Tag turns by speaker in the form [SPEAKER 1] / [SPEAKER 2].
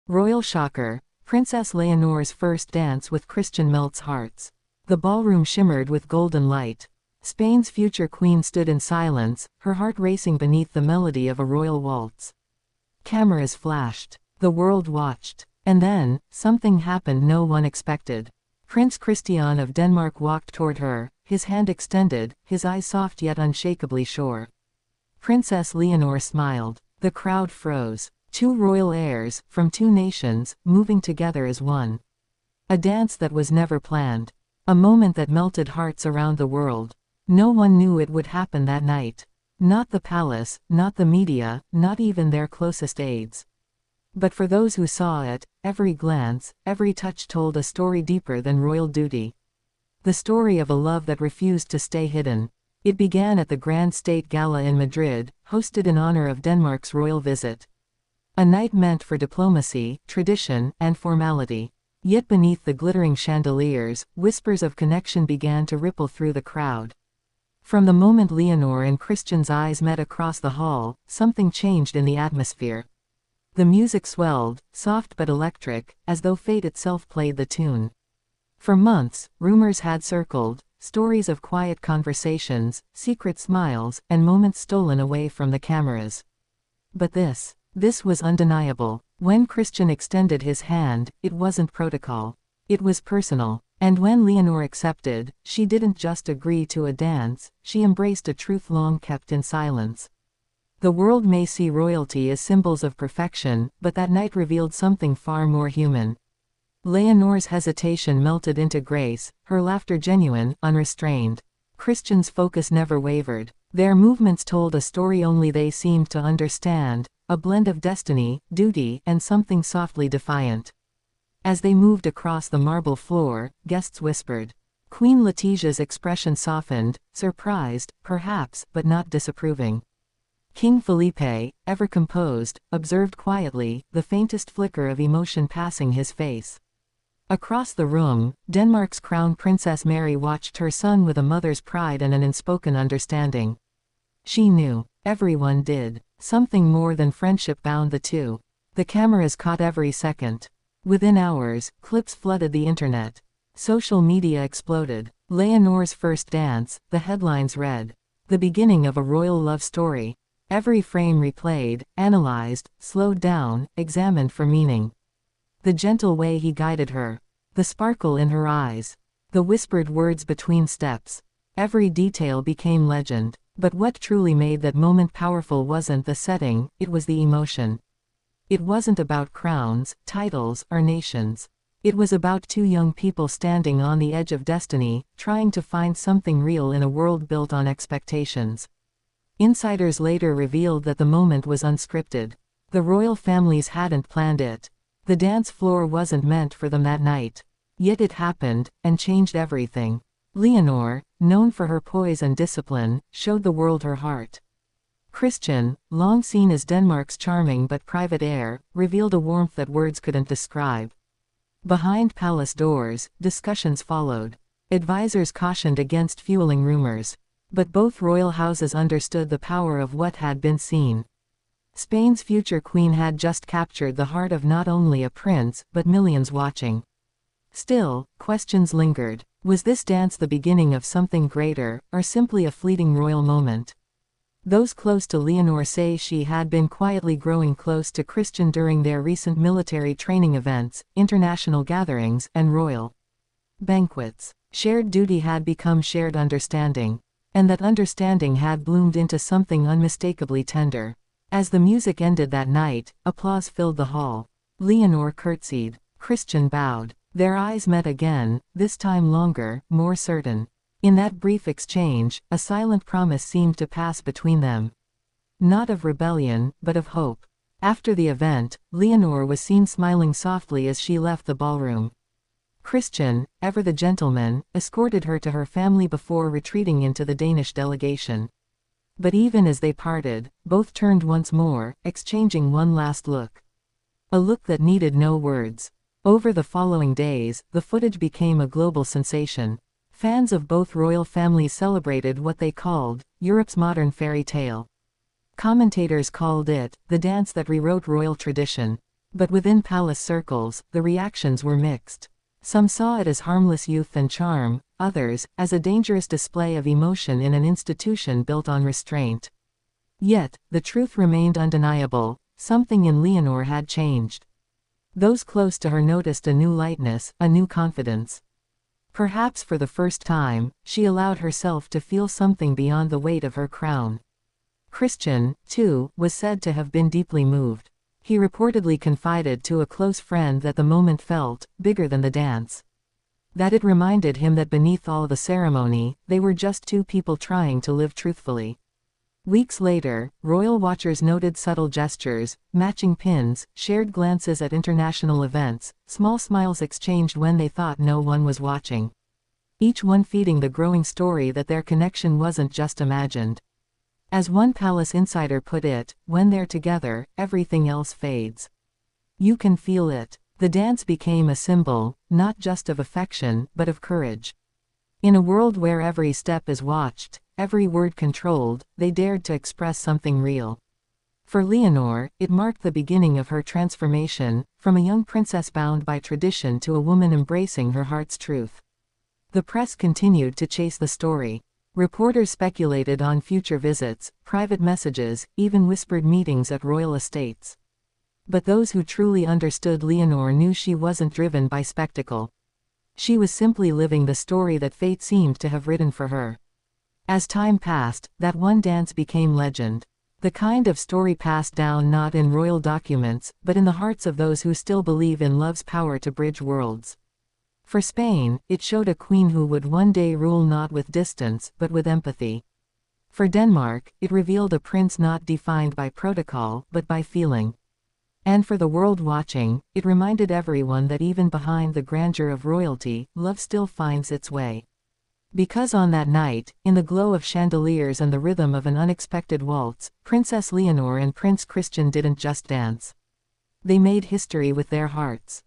[SPEAKER 1] Royal shocker. Princess Leonor's first dance with Christian melts hearts. The ballroom shimmered with golden light. Spain's future queen stood in silence, her heart racing beneath the melody of a royal waltz. Cameras flashed. The world watched. And then, something happened no one expected. Prince Christian of Denmark walked toward her, his hand extended, his eyes soft yet unshakably sure. Princess Leonor smiled. The crowd froze. Two royal heirs, from two nations, moving together as one. A dance that was never planned. A moment that melted hearts around the world. No one knew it would happen that night. Not the palace, not the media, not even their closest aides. But for those who saw it, every glance, every touch told a story deeper than royal duty. The story of a love that refused to stay hidden. It began at the Grand State Gala in Madrid, hosted in honor of Denmark's royal visit. A night meant for diplomacy, tradition, and formality. Yet beneath the glittering chandeliers, whispers of connection began to ripple through the crowd. From the moment Leonor and Christian's eyes met across the hall, something changed in the atmosphere. The music swelled, soft but electric, as though fate itself played the tune. For months, rumors had circled, stories of quiet conversations, secret smiles, and moments stolen away from the cameras. But this was undeniable. When Christian extended his hand, it wasn't protocol. It was personal. And when Leonor accepted, she didn't just agree to a dance, she embraced a truth long kept in silence. The world may see royalty as symbols of perfection, but that night revealed something far more human. Leonor's hesitation melted into grace, her laughter genuine, unrestrained. Christian's focus never wavered. Their movements told a story only they seemed to understand, a blend of destiny, duty, and something softly defiant. As they moved across the marble floor, guests whispered. Queen Letitia's expression softened, surprised, perhaps, but not disapproving. King Felipe, ever composed, observed quietly, the faintest flicker of emotion passing his face. Across the room, Denmark's crown Princess Mary watched her son with a mother's pride and an unspoken understanding. She knew. Everyone did. Something more than friendship bound the two. The cameras caught every second. Within hours, clips flooded the internet. Social media exploded. Leonor's first dance, the headlines read. The beginning of a royal love story. Every frame replayed, analyzed, slowed down, examined for meaning. The gentle way he guided her. The sparkle in her eyes. The whispered words between steps. Every detail became legend. But what truly made that moment powerful wasn't the setting, it was the emotion. It wasn't about crowns, titles, or nations. It was about two young people standing on the edge of destiny, trying to find something real in a world built on expectations. Insiders later revealed that the moment was unscripted. The royal families hadn't planned it. The dance floor wasn't meant for them that night. Yet it happened, and changed everything. Leonor, known for her poise and discipline, showed the world her heart. Christian, long seen as Denmark's charming but private heir, revealed a warmth that words couldn't describe. Behind palace doors, discussions followed. Advisors cautioned against fueling rumors. But both royal houses understood the power of what had been seen. Spain's future queen had just captured the heart of not only a prince, but millions watching. Still, questions lingered. Was this dance the beginning of something greater, or simply a fleeting royal moment? Those close to Leonor say she had been quietly growing close to Christian during their recent military training events, international gatherings, and royal banquets. Shared duty had become shared understanding. And that understanding had bloomed into something unmistakably tender. As the music ended that night, applause filled the hall. Leonor curtsied. Christian bowed. Their eyes met again, this time longer, more certain. In that brief exchange, a silent promise seemed to pass between them. Not of rebellion, but of hope. After the event, Leonor was seen smiling softly as she left the ballroom. Christian, ever the gentleman, escorted her to her family before retreating into the Danish delegation. But even as they parted, both turned once more, exchanging one last look. A look that needed no words. Over the following days, the footage became a global sensation. Fans of both royal families celebrated what they called Europe's modern fairy tale. Commentators called it the dance that rewrote royal tradition. But within palace circles, the reactions were mixed. Some saw it as harmless youth and charm, others, as a dangerous display of emotion in an institution built on restraint. Yet, the truth remained undeniable: something in Leonor had changed. Those close to her noticed a new lightness, a new confidence. Perhaps for the first time, she allowed herself to feel something beyond the weight of her crown. Christian, too, was said to have been deeply moved. He reportedly confided to a close friend that the moment felt bigger than the dance. That it reminded him that beneath all the ceremony, they were just two people trying to live truthfully. Weeks later, royal watchers noted subtle gestures, matching pins, shared glances at international events, small smiles exchanged when they thought no one was watching. Each one feeding the growing story that their connection wasn't just imagined. As one palace insider put it, when they're together, everything else fades. You can feel it. The dance became a symbol, not just of affection, but of courage. In a world where every step is watched, every word controlled, they dared to express something real. For Leonor, it marked the beginning of her transformation, from a young princess bound by tradition to a woman embracing her heart's truth. The press continued to chase the story. Reporters speculated on future visits, private messages, even whispered meetings at royal estates. But those who truly understood Leonor knew she wasn't driven by spectacle. She was simply living the story that fate seemed to have written for her. As time passed, that one dance became legend. The kind of story passed down not in royal documents, but in the hearts of those who still believe in love's power to bridge worlds. For Spain, it showed a queen who would one day rule not with distance, but with empathy. For Denmark, it revealed a prince not defined by protocol, but by feeling. And for the world watching, it reminded everyone that even behind the grandeur of royalty, love still finds its way. Because on that night, in the glow of chandeliers and the rhythm of an unexpected waltz, Princess Leonor and Prince Christian didn't just dance. They made history with their hearts.